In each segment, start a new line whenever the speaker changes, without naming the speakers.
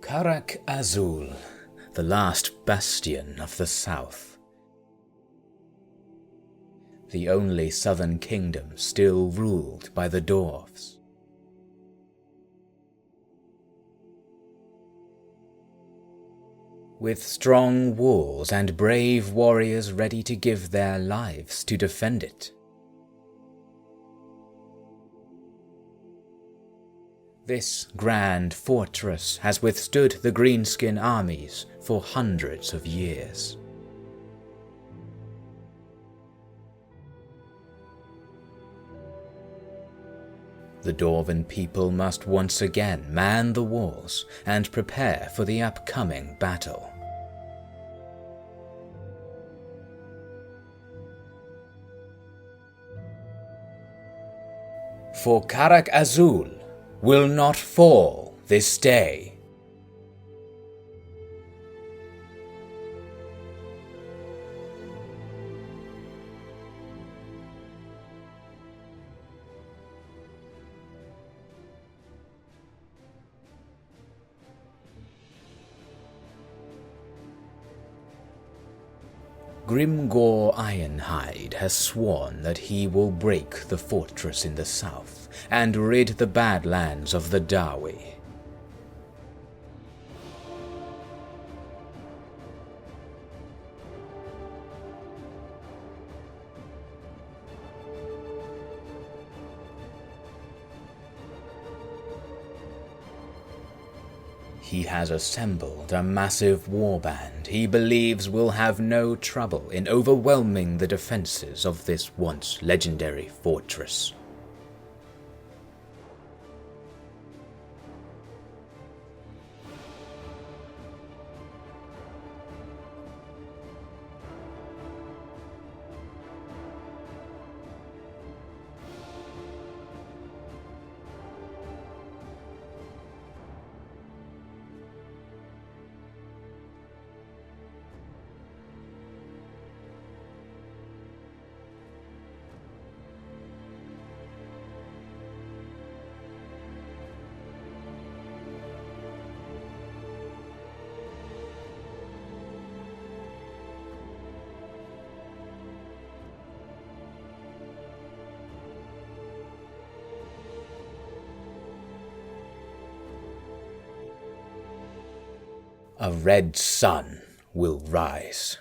Karak Azul, the last bastion of the south. The only southern kingdom still ruled by the Dwarfs. With strong walls and brave warriors ready to give their lives to defend it. This grand fortress has withstood the greenskin armies for hundreds of years. The Dwarven people must once again man the walls and prepare for the upcoming battle. For Karak Azul will not fall this day. Grimgor Ironhide has sworn that he will break the fortress in the south and rid the Badlands of the Dawi. He has assembled a massive warband he believes will have no trouble in overwhelming the defenses of this once legendary fortress. A red sun will rise.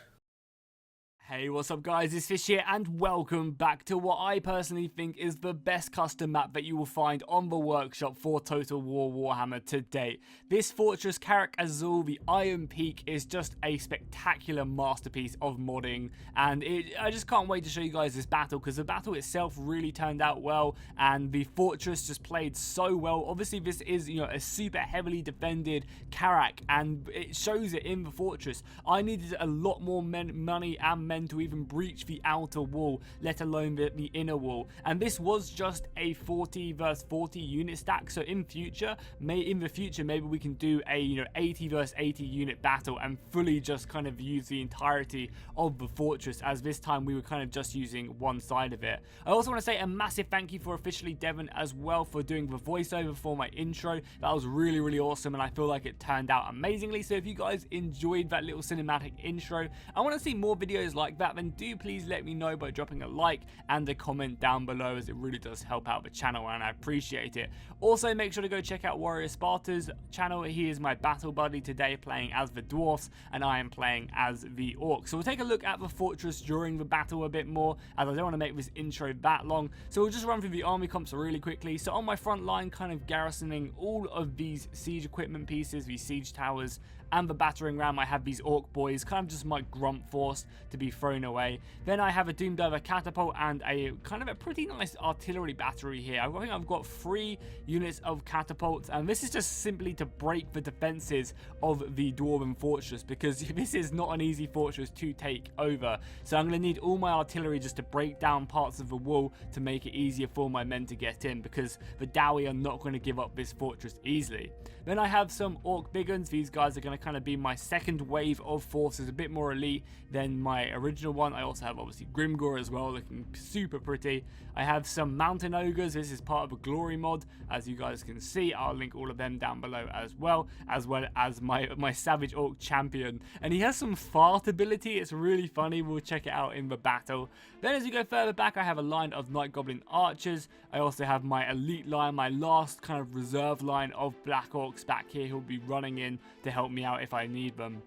Hey, what's up guys, it's Fish here and welcome back to what I personally think is the best custom map that you will find on the workshop for Total War Warhammer to date. This fortress, Karak Azul, the Iron Peak, is just a spectacular masterpiece of modding, and I just can't wait to show you guys this battle because the battle itself really turned out well and the fortress just played so well. Obviously this is, a super heavily defended Karak and it shows it in the fortress. I needed a lot more money and men to even breach the outer wall, let alone the inner wall, and this was just a 40 versus 40 unit stack. So in the future maybe we can do a 80 versus 80 unit battle and fully just kind of use the entirety of the fortress, as this time we were kind of just using one side of it. I also want to say a massive thank you for OfficiallyDevin as well for doing the voiceover for my intro. That was really awesome and I feel like it turned out amazingly. So if you guys enjoyed that little cinematic intro, I want to see more videos like that, then do please let me know by dropping a like and a comment down below, as it really does help out the channel and I appreciate it. Also make sure to go check out Warrior of Sparta's channel. He is my battle buddy today, playing as the Dwarfs and I am playing as the Orcs. So we'll take a look at the fortress during the battle a bit more, as I don't want to make this intro that long. So we'll just run through the army comps really quickly. So on my front line, kind of garrisoning all of these siege equipment pieces, these siege towers and the battering ram, I have these Orc boys, kind of just my grunt force to be thrown away. Then I have a Doomdiver catapult and a kind of a pretty nice artillery battery here. I think I've got 3 units of catapults, and this is just simply to break the defenses of the Dwarven fortress, because this is not an easy fortress to take over. So I'm going to need all my artillery just to break down parts of the wall to make it easier for my men to get in, because the Dawi are not going to give up this fortress easily. Then I have some Orc big guns. These guys are going to kind of be my second wave of forces, a bit more elite than my original one. I also have obviously Grimgor as well, looking super pretty. I have some mountain ogres. This is part of a glory mod, as you guys can see. I'll link all of them down below as well as my savage orc champion, and he has some fart ability. It's really funny. We'll check it out in the battle. Then as you go further back, I have a line of night goblin archers. I also have my elite line, my last kind of reserve line of black orcs back here who'll be running in to help me out if I need them.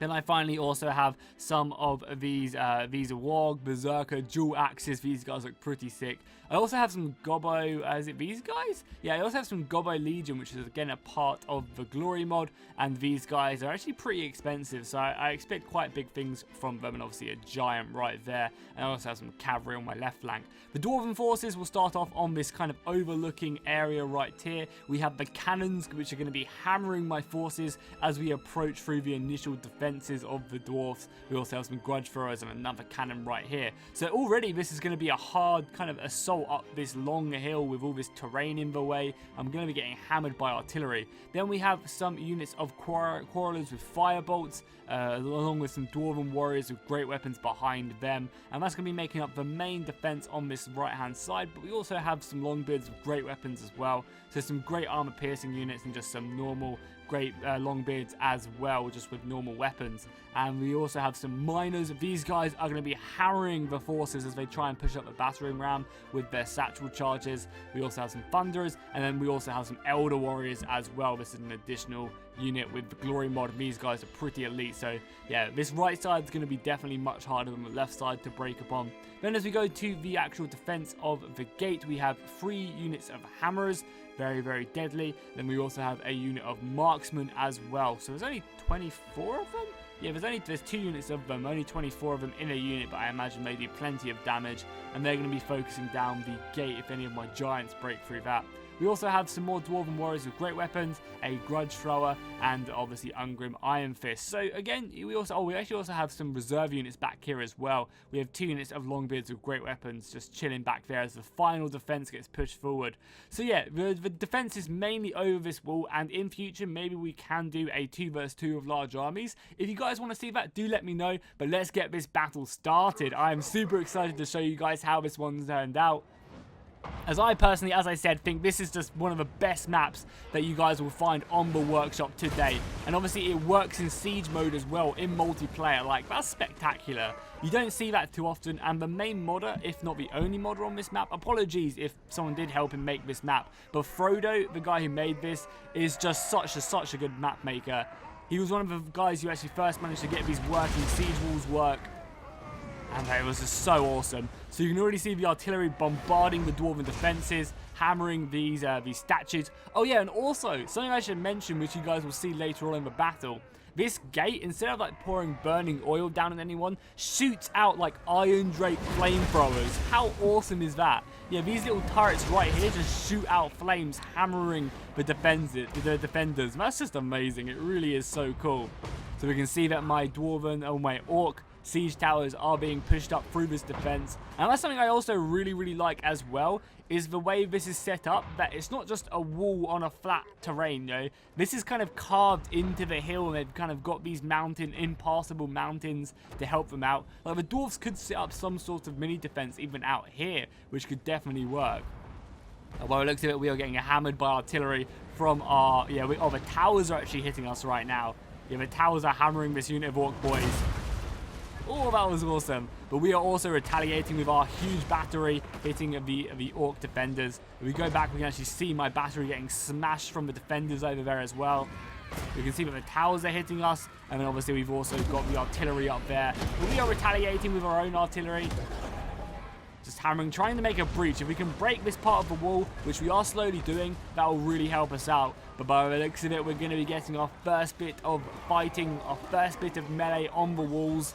Then I finally also have some of these warg, berserker, dual axes. These guys look pretty sick. I also have some gobbo, is it these guys? Yeah, I also have some gobbo legion, which is again a part of the glory mod, and these guys are actually pretty expensive, so I expect quite big things from them, and obviously a giant right there. And I also have some cavalry on my left flank. The dwarven forces will start off on this kind of overlooking area right here. We have the cannons, which are going to be hammering my forces as we approach through the initial defenses of the dwarfs. We also have some grudge throwers and another cannon right here. So already this is going to be a hard kind of assault up this long hill with all this terrain in the way. I'm going to be getting hammered by artillery. Then we have some units of quarrelers with firebolts, along with some dwarven warriors with great weapons behind them, and that's going to be making up the main defense on this right hand side. But we also have some longbeards with great weapons as well, so some great armor piercing units and just some normal great longbeards as well, just with normal weapons. And we also have some miners. These guys are going to be hammering the forces as they try and push up the battering ram with their satchel charges. We also have some thunderers, and then we also have some elder warriors as well. This is an additional unit with the glory mod. These guys are pretty elite, so yeah, this right side is going to be definitely much harder than the left side to break upon. Then as we go to the actual defense of the gate, we have 3 units of hammers, very, very deadly. Then we also have a unit of marksmen as well. So there's only 24 of them? Yeah, there's 2 units of them, only 24 of them in a unit, but I imagine they do plenty of damage, and they're going to be focusing down the gate if any of my giants break through that. We also have some more dwarven warriors with great weapons, a grudge thrower, and obviously Ungrim Iron Fist. So again, we actually also have some reserve units back here as well. We have 2 units of longbeards with great weapons just chilling back there as the final defense gets pushed forward. So yeah, the defense is mainly over this wall, and in future maybe we can do a 2 vs 2 of large armies. If you guys want to see that, do let me know, but let's get this battle started. I am super excited to show you guys how this one's turned out, as I personally, as I said, think this is just one of the best maps that you guys will find on the workshop today. And obviously it works in siege mode as well, in multiplayer. Like, that's spectacular. You don't see that too often, and the main modder, if not the only modder on this map, apologies if someone did help him make this map, but Frodo, the guy who made this, is just such a good map maker. He was one of the guys who actually first managed to get these working siege walls work, and it was just so awesome. So you can already see the artillery bombarding the dwarven defenses, hammering these statues. Oh yeah, and also, something I should mention, which you guys will see later on in the battle. This gate, instead of like pouring burning oil down on anyone, shoots out like Iron Drake flamethrowers. How awesome is that? Yeah, these little turrets right here just shoot out flames, hammering the defenders. That's just amazing. It really is so cool. So we can see that my my orc siege towers are being pushed up through this defense. And that's something I also really like as well, is the way this is set up, that it's not just a wall on a flat terrain, you know. This is kind of carved into the hill, and they've kind of got these impassable mountains to help them out. Like, the dwarfs could set up some sort of mini defense even out here, which could definitely work. By the looks of it, we are getting hammered by artillery from our, the towers are actually hitting us right now. Yeah, the towers are hammering this unit of orc boys. Oh, that was awesome. But we are also retaliating with our huge battery, hitting the orc defenders. If we go back, we can actually see my battery getting smashed from the defenders over there as well. We can see that the towers are hitting us, and then obviously we've also got the artillery up there. But we are retaliating with our own artillery. Just hammering, trying to make a breach. If we can break this part of the wall, which we are slowly doing, that will really help us out. But by the looks of it, we're going to be getting our first bit of fighting, our first bit of melee on the walls,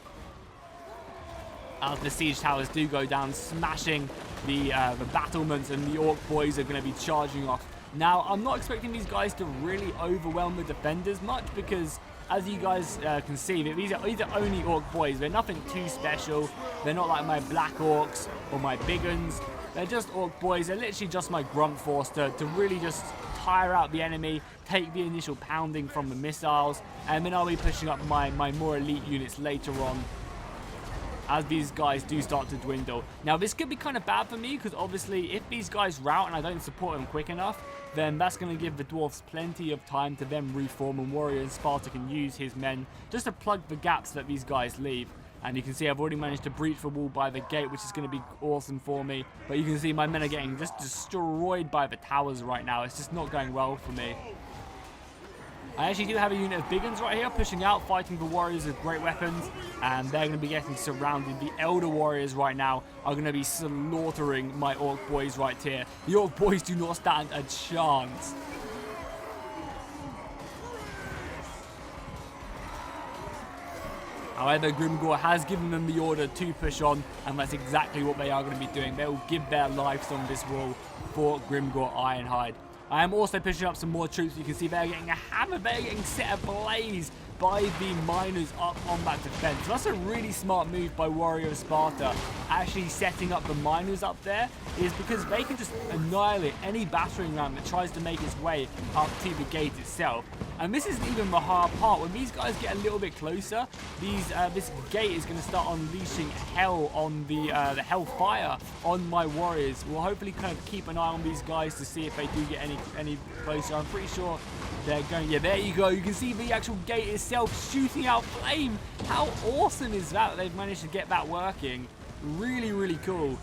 as the siege towers do go down, smashing the battlements, and the orc boys are going to be charging off. Now, I'm not expecting these guys to really overwhelm the defenders much, because as you guys can see, these are only orc boys. They're nothing too special. They're not like my black orcs or my big uns. They're just orc boys. They're literally just my grunt force to really just tire out the enemy, take the initial pounding from the missiles, and then I'll be pushing up my more elite units later on. as these guys do start to dwindle. Now, this could be kind of bad for me, because obviously if these guys rout and I don't support them quick enough, then that's going to give the Dwarfs plenty of time to then reform, and Warrior of Sparta can use his men just to plug the gaps that these guys leave. And you can see I've already managed to breach the wall by the gate, which is going to be awesome for me. But you can see my men are getting just destroyed by the towers right now. It's just not going well for me. I actually do have a unit of big guns right here pushing out, fighting the warriors with great weapons, and they're going to be getting surrounded. The elder warriors right now are going to be slaughtering my orc boys right here. The orc boys do not stand a chance. However, Grimgor has given them the order to push on, and that's exactly what they are going to be doing. They will give their lives on this wall for Grimgor Ironhide. I am also pushing up some more troops. You can see they're getting a hammer. They're getting set ablaze by the miners up on that defense. So that's a really smart move by Warrior of Sparta. Actually setting up the miners up there is because they can just annihilate any battering ram that tries to make its way up to the gate itself. And this isn't even the hard part. When these guys get a little bit closer, this gate is going to start unleashing hell on the hellfire on my warriors. We'll hopefully kind of keep an eye on these guys to see if they do get any closer. I'm pretty sure they're going. Yeah, there you go. You can see the actual gate itself shooting out flame. How awesome is that? They've managed to get that working. Really, really cool.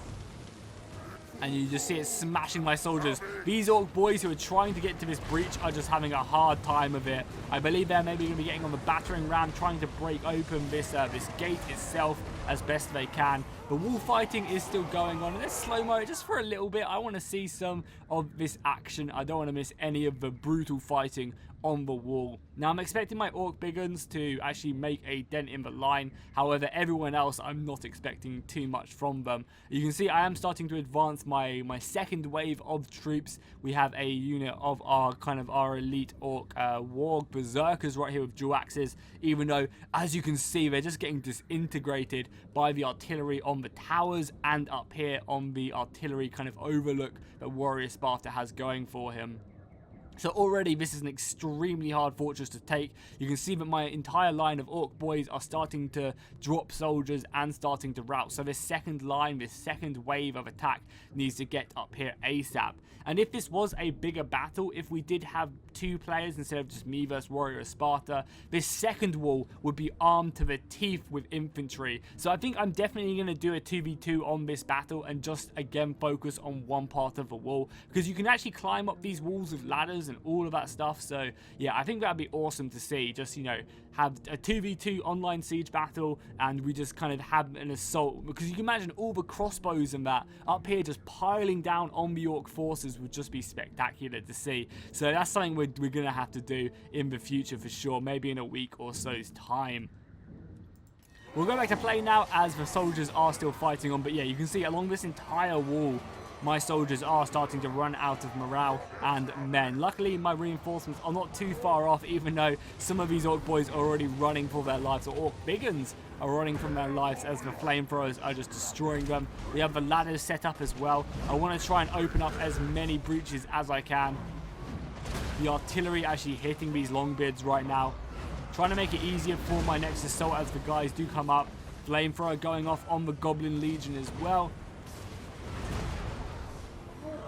And you just see it smashing my soldiers. These orc boys who are trying to get to this breach are just having a hard time of it. I believe they're maybe going to be getting on the battering ram, trying to break open this gate itself as best they can. The wall fighting is still going on. And let's slow-mo just for a little bit. I want to see some of this action. I don't want to miss any of the brutal fighting on the wall. Now, I'm expecting my orc big guns to actually make a dent in the line. However, everyone else, I'm not expecting too much from them. You can see I am starting to advance my second wave of troops. We have a unit of our elite orc warg berserkers right here with dual axes, even though, as you can see, they're just getting disintegrated by the artillery on the towers and up here on the artillery kind of overlook that Warrior Sparta has going for him. So already this is an extremely hard fortress to take. You can see that my entire line of orc boys are starting to drop soldiers and starting to rout. So this second line, this second wave of attack needs to get up here ASAP. And if this was a bigger battle, if we did have two players instead of just me versus Warrior of Sparta, this second wall would be armed to the teeth with infantry. So I think I'm definitely going to do a 2v2 on this battle and just again focus on one part of the wall, because you can actually climb up these walls with ladders and all of that stuff. So yeah, I think that'd be awesome to see. Just, you know, have a 2v2 online siege battle and we just kind of have an assault, because you can imagine all the crossbows and that up here just piling down on the orc forces would just be spectacular to see. So that's something we're gonna have to do in the future for sure, maybe in a week or so's time. We'll go back to play now as the soldiers are still fighting on, but yeah, you can see along this entire wall my soldiers are starting to run out of morale and men. Luckily, my reinforcements are not too far off, even though some of these orc boys are already running for their lives, or orc biggins are running from their lives as the flamethrowers are just destroying them. We have the ladders set up as well. I want to try and open up as many breaches as I can. The artillery actually hitting these longbeards right now. Trying to make it easier for my next assault as the guys do come up. Flamethrower going off on the Goblin Legion as well.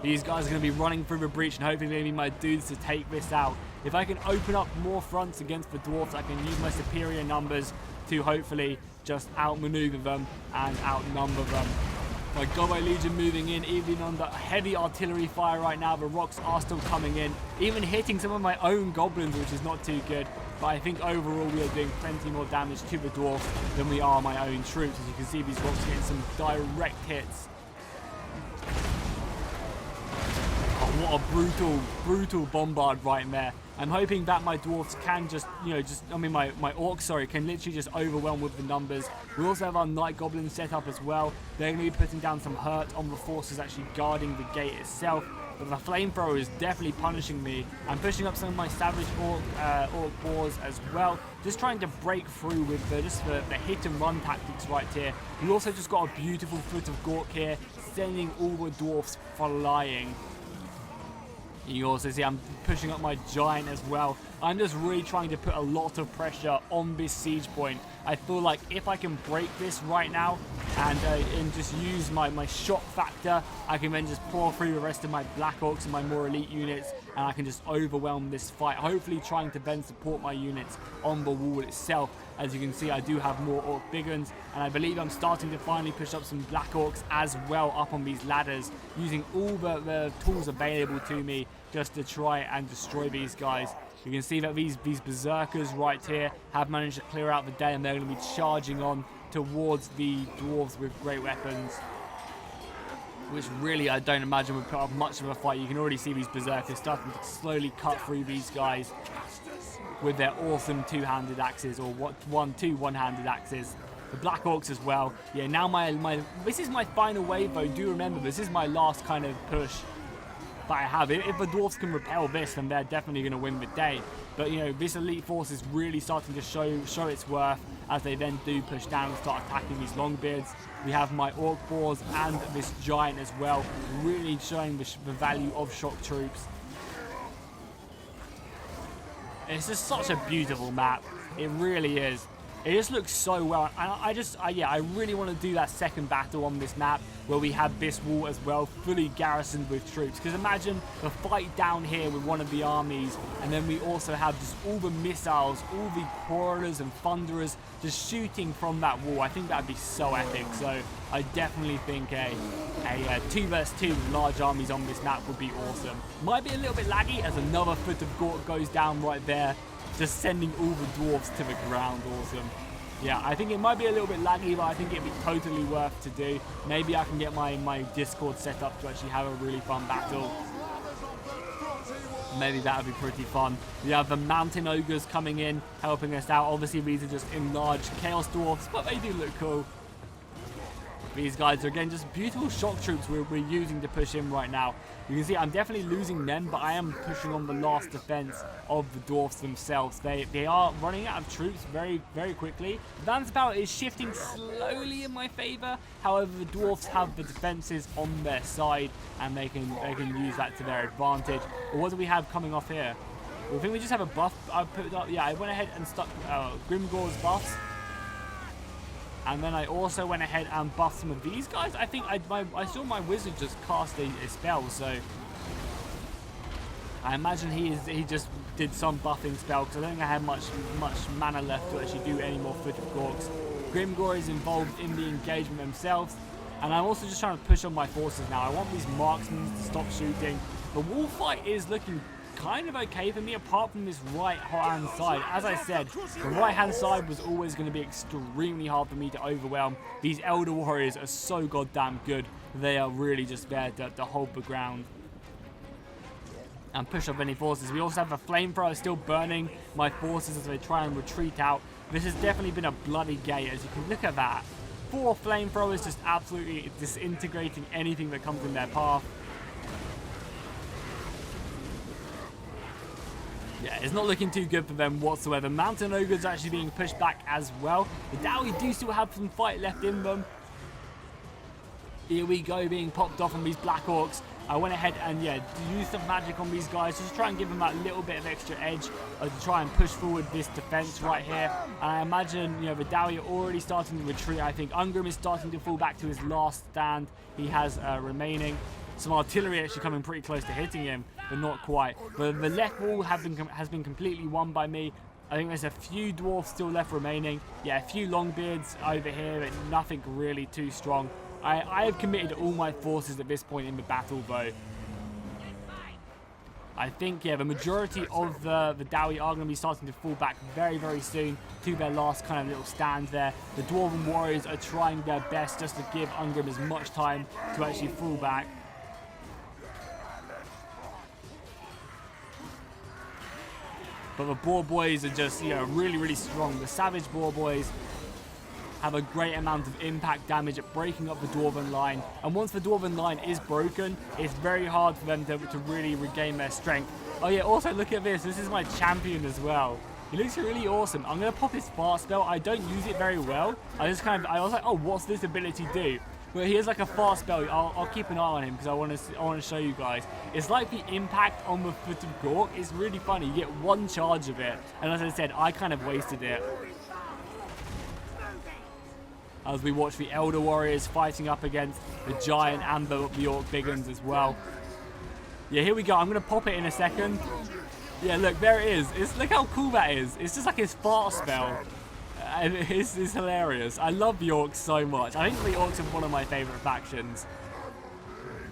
These guys are going to be running through the breach and hopefully going to be my dudes to take this out. If I can open up more fronts against the dwarfs, I can use my superior numbers to hopefully just outmaneuver them and outnumber them. My Goblin Legion moving in, even under heavy artillery fire right now. The rocks are still coming in, even hitting some of my own goblins, which is not too good. But I think overall we are doing plenty more damage to the dwarfs than we are my own troops. As you can see, these rocks getting some direct hits. What a brutal bombard right there. I'm hoping that my dwarfs can just, you know, my orcs, sorry, can literally just overwhelm with the numbers. We also have our night goblins set up as well. They're going to be putting down some hurt on the forces actually guarding the gate itself. But the flamethrower is definitely punishing me. I'm pushing up some of my savage orc boars as well, just trying to break through with the hit and run tactics right here. We also just got a beautiful foot of Gork here, sending all the dwarfs flying. You also see I'm pushing up my giant as well. I'm just really trying to put a lot of pressure on this siege point. I feel like if I can break this right now and just use my shock factor, I can then just pour through the rest of my Black Orcs and my more elite units, and I can just overwhelm this fight, hopefully trying to then support my units on the wall itself. As you can see, I do have more Orc Big Guns, and I believe I'm starting to finally push up some Black Orcs as well up on these ladders, using all the tools available to me just to try and destroy these guys. You can see that these berserkers right here have managed to clear out the day, and they're going to be charging on towards the dwarves with great weapons, which really I don't imagine would put up much of a fight. You can already see these berserkers starting to slowly cut through these guys with their awesome two-handed axes, or two one-handed axes. The Black Orcs as well. Yeah, now this is my final wave though. Do remember, this is my last kind of push that I have. If the dwarfs can repel this, then they're definitely going to win the day. But you know, this elite force is really starting to show its worth as they then do push down and start attacking these Longbeards. We have my Orc Boars and this giant as well, really showing the value of shock troops. It's just such a beautiful map. It really is. It just looks so well. I really want to do that second battle on this map where we have this wall as well, fully garrisoned with troops. Because imagine the fight down here with one of the armies, and then we also have just all the missiles, all the quarrelers and thunderers just shooting from that wall. I think that'd be so epic. So I definitely think a 2 vs 2 with large armies on this map would be awesome. Might be a little bit laggy as another foot of Gork goes down right there, just sending all the dwarves to the ground. Awesome. Yeah, I think it might be a little bit laggy, but I think it'd be totally worth to do. Maybe I can get my Discord set up to actually have a really fun battle. Maybe that would be pretty fun. We have the Mountain Ogres coming in, helping us out. Obviously, these are just enlarged Chaos Dwarfs, but they do look cool. These guys are, again, just beautiful shock troops we're using to push in right now. You can see I'm definitely losing them, but I am pushing on the last defense of the dwarfs themselves. They are running out of troops very, very quickly. Van's power is shifting slowly in my favor. However, the dwarfs have the defenses on their side, and they can use that to their advantage. But what do we have coming off here? Well, I think we just have a buff. I put up. Yeah, I went ahead and stuck Grimgor's buffs. And then I also went ahead and buffed some of these guys. I think I saw my wizard just cast a spell, so I imagine he just did some buffing spell, because I don't think I had much mana left to actually do any more Foot of Gorks. Grimgor is involved in the engagement themselves, and I'm also just trying to push on my forces now. I want these marksmen to stop shooting. The wall fight is looking kind of okay for me, apart from this right hand side. As I said, the right hand side was always going to be extremely hard for me to overwhelm. These Elder Warriors are so goddamn good. They are really just there to hold the ground and push up any forces. We also have a flamethrower still burning my forces as they try and retreat out. This has definitely been a bloody gate, as you can look at that. 4 flamethrowers just absolutely disintegrating anything that comes in their path. Yeah, it's not looking too good for them whatsoever. Mountain Ogres are actually being pushed back as well. The Dowie do still have some fight left in them. Here we go, being popped off on these Black Orcs. I went ahead and, yeah, used some magic on these guys just to try and give them that little bit of extra edge to try and push forward this defense right here. And I imagine, you know, the Dowie are already starting to retreat. I think Ungrim is starting to fall back to his last stand he has remaining. Some artillery actually coming pretty close to hitting him, but not quite. But the left wall has been completely won by me. I think there's a few dwarfs still left remaining. Yeah, a few Longbeards over here, but nothing really too strong. I have committed all my forces at this point in the battle, though. I think, yeah, the majority of the Dowie are going to be starting to fall back very, very soon to their last kind of little stand there. The Dwarven Warriors are trying their best just to give Ungrim as much time to actually fall back. But the Boar Boys are just, you know, really, really strong. The Savage Boar Boys have a great amount of impact damage at breaking up the Dwarven line. And once the Dwarven line is broken, it's very hard for them to really regain their strength. Oh yeah, also look at this. This is my champion as well. He looks really awesome. I'm going to pop his fast spell. I don't use it very well. I was like, oh, what's this ability do? But he has like a fast spell. I'll keep an eye on him because I want to show you guys. It's like the impact on the foot of Gork. It's really funny. You get one charge of it, and as I said, I kind of wasted it. As we watch the Elder Warriors fighting up against the Giant and the Orc Big Uns as well. Yeah, here we go. I'm going to pop it in a second. Yeah, look, there it is. Look how cool that is. It's just like his fart spell. And it's hilarious. I love the Orcs so much. I think the Orcs are one of my favourite factions.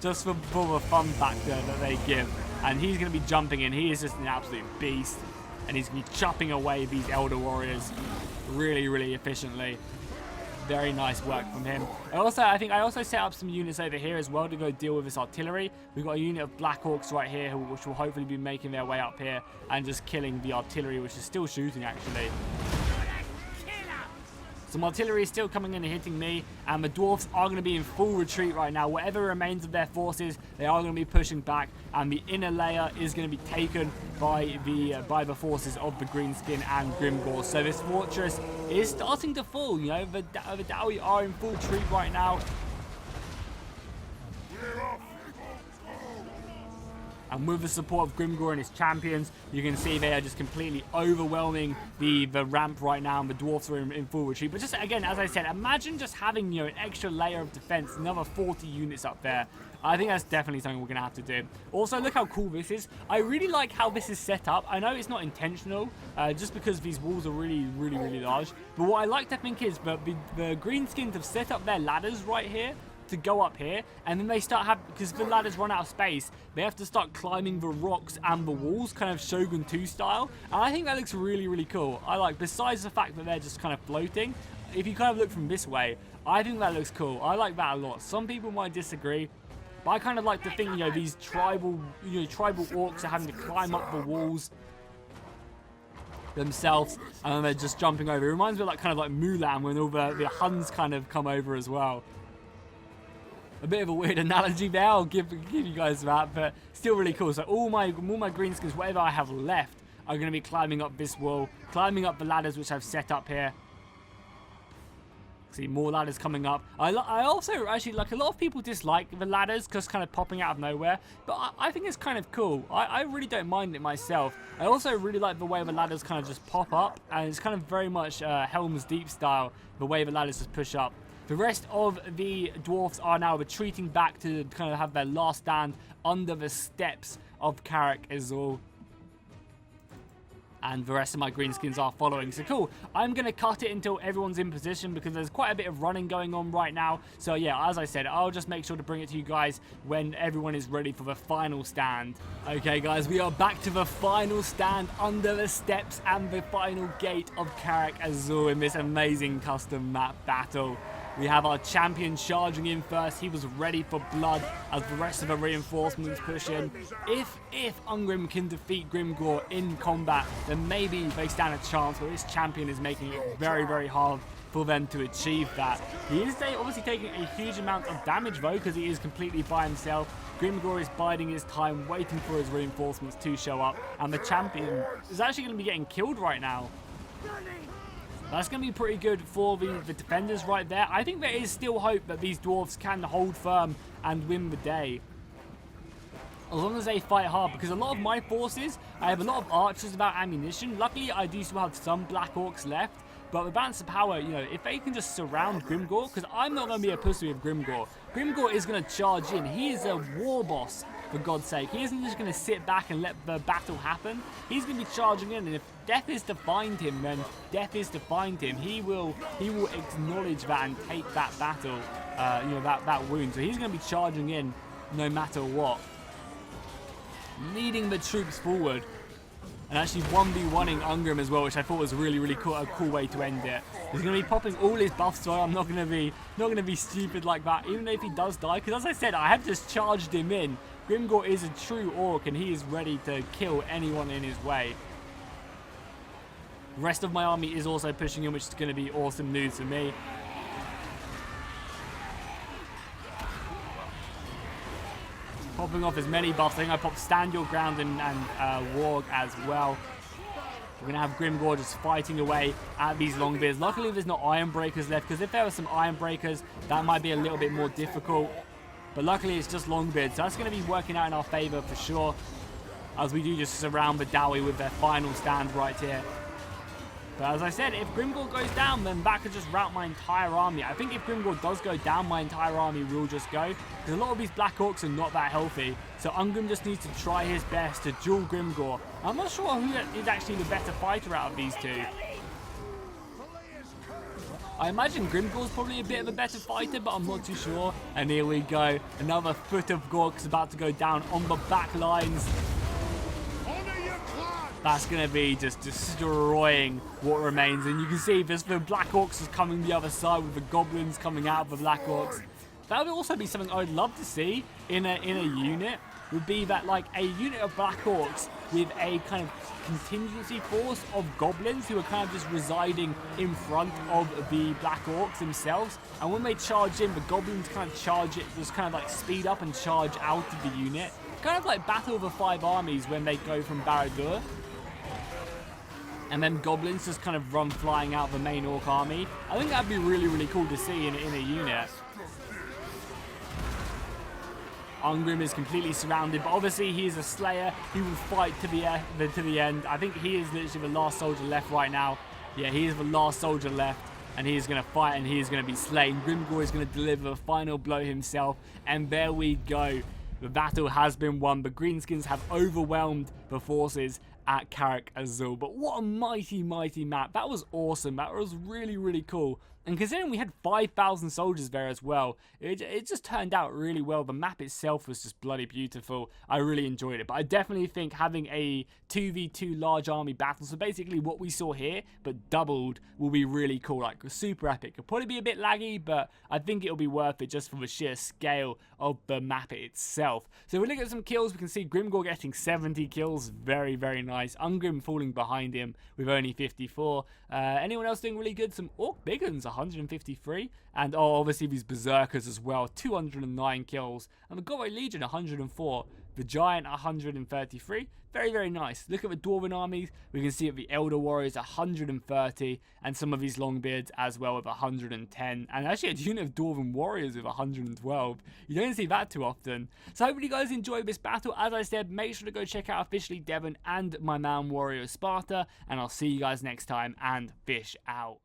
Just for the fun factor that they give. And he's going to be jumping in. He is just an absolute beast. And he's going to be chopping away these Elder Warriors really, really efficiently. Very nice work from him. I think I also set up some units over here as well to go deal with this artillery. We've got a unit of Black Orcs right here, which will hopefully be making their way up here and just killing the artillery, which is still shooting actually. Some artillery is still coming in and hitting me, and the Dwarfs are going to be in full retreat right now. Whatever remains of their forces, they are going to be pushing back, and the inner layer is going to be taken by the forces of the Greenskin and Grimgor. So this fortress is starting to fall. You know, the Dowie are in full retreat right now. And with the support of Grimgor and his champions, you can see they are just completely overwhelming the ramp right now, and the Dwarfs are in full retreat. But just again, as I said, imagine just having, you know, an extra layer of defense, another 40 units up there. I think that's definitely something we're going to have to do. Also, look how cool this is. I really like how this is set up. I know it's not intentional, just because these walls are really, really, really large. But what I like to think is that the Greenskins have set up their ladders right here to go up here, and then they start because the ladders run out of space, they have to start climbing the rocks and the walls, kind of Shogun 2 style, and I think that looks really, really cool. I like, besides the fact that they're just kind of floating, if you kind of look from this way, I think that looks cool. I like that a lot. Some people might disagree, but I kind of like to think, you know, these tribal orcs are having to climb up the walls themselves, and then they're just jumping over. It reminds me of like kind of like Mulan, when all the Huns kind of come over as well. A bit of a weird analogy there, I'll give you guys that, but still really cool. So all my greenskins, whatever I have left, are going to be climbing up this wall, climbing up the ladders which I've set up here. See more ladders coming up. I also actually, like, a lot of people dislike the ladders because kind of popping out of nowhere, but I think it's kind of cool. I really don't mind it myself. I also really like the way the ladders kind of just pop up, and it's kind of very much Helm's Deep style, the way the ladders just push up. The rest of the Dwarfs are now retreating back to kind of have their last stand under the steps of Karak Azul. And the rest of my greenskins are following. So cool. I'm going to cut it until everyone's in position because there's quite a bit of running going on right now. So yeah, as I said, I'll just make sure to bring it to you guys when everyone is ready for the final stand. Okay guys, we are back to the final stand under the steps and the final gate of Karak Azul in this amazing custom map battle. We have our champion charging in first. He was ready for blood as the rest of the reinforcements push in. If Ungrim can defeat Grimgor in combat, then maybe they stand a chance, but this champion is making it very, very hard for them to achieve that. He is obviously taking a huge amount of damage though, because he is completely by himself. Grimgor is biding his time, waiting for his reinforcements to show up, and the champion is actually going to be getting killed right now. That's going to be pretty good for the defenders right there. I think there is still hope that these Dwarfs can hold firm and win the day. As long as they fight hard, because a lot of my forces, I have a lot of archers without ammunition. Luckily, I do still have some Black Orcs left. But with balance of power, you know, if they can just surround Grimgor, because I'm not going to be a pussy with Grimgor. Grimgor is going to charge in. He is a war boss, for God's sake. He isn't just going to sit back and let the battle happen. He's going to be charging in, and if death is to find him, then death is to find him. He will acknowledge that and take that battle, you know, that wound. So he's going to be charging in no matter what, leading the troops forward. And actually 1v1ing Ungrim as well, which I thought was really, really cool, a cool way to end it. He's going to be popping all his buffs, so I'm not going to be stupid like that, even if he does die. Because as I said, I have just charged him in. Grimgor is a true orc, and he is ready to kill anyone in his way. The rest of my army is also pushing in, which is going to be awesome news for me. Popping off as many buffs. I think I popped Stand Your Ground and Warg as well. We're going to have Grimgor just fighting away at these Longbeards. Luckily, there's no Iron Breakers left, because if there were some Iron Breakers, that might be a little bit more difficult. But luckily, it's just Longbeards, so that's going to be working out in our favor for sure, as we do just surround the Dowie with their final stand right here. But as I said, if Grimgor goes down, then that could just rout my entire army. I think if Grimgor does go down, my entire army will just go, because a lot of these Black Orcs are not that healthy. So Ungrim just needs to try his best to duel Grimgor. I'm not sure who is actually the better fighter out of these two. I imagine Grimgor's probably a bit of a better fighter, but I'm not too sure. And here we go. Another foot of Gorks about to go down on the back lines. That's going to be just destroying what remains. And you can see just the Black Orcs is coming the other side with the Goblins coming out of the Black Orcs. That would also be something I would love to see in a unit. Would be that like a unit of Black Orcs with a kind of contingency force of Goblins who are kind of just residing in front of the Black Orcs themselves. And when they charge in, the Goblins kind of charge it, just kind of like speed up and charge out of the unit. Kind of like Battle of the Five Armies when they go from Barad-dûr. And then Goblins just kind of run flying out of the main Orc army. I think that'd be really, really cool to see in a unit. Ungrim is completely surrounded, but obviously he is a Slayer. He will fight to the end. I think he is literally the last soldier left right now. Yeah, he is the last soldier left, and he is going to fight, and he is going to be slain. Grimgor is going to deliver a final blow himself, and there we go. The battle has been won. The Greenskins have overwhelmed the forces at Karak Azul. But what a mighty, mighty map. That was awesome. That was really, really cool. And considering we had 5,000 soldiers there as well, it just turned out really well. The map itself was just bloody beautiful. I really enjoyed it. But I definitely think having a 2v2 large army battle, so basically what we saw here, but doubled, will be really cool. Like, super epic. It'll probably be a bit laggy, but I think it'll be worth it just for the sheer scale of the map itself. So we look at some kills. We can see Grimgor getting 70 kills. Very, very nice. Ungrim falling behind him with only 54. Anyone else doing really good? Some Orc Biggins, 153. And obviously these Berserkers as well, 209 kills. And the Godway Legion, 104. The Giant, 133. Very, very nice. Look at the Dwarven armies. We can see that the Elder Warriors, 130. And some of these Longbeards as well with 110. And actually a unit of Dwarven Warriors with 112. You don't see that too often. So hopefully you guys enjoyed this battle. As I said, make sure to go check out OfficiallyDevin and my man Warrior of Sparta. And I'll see you guys next time, and fish out.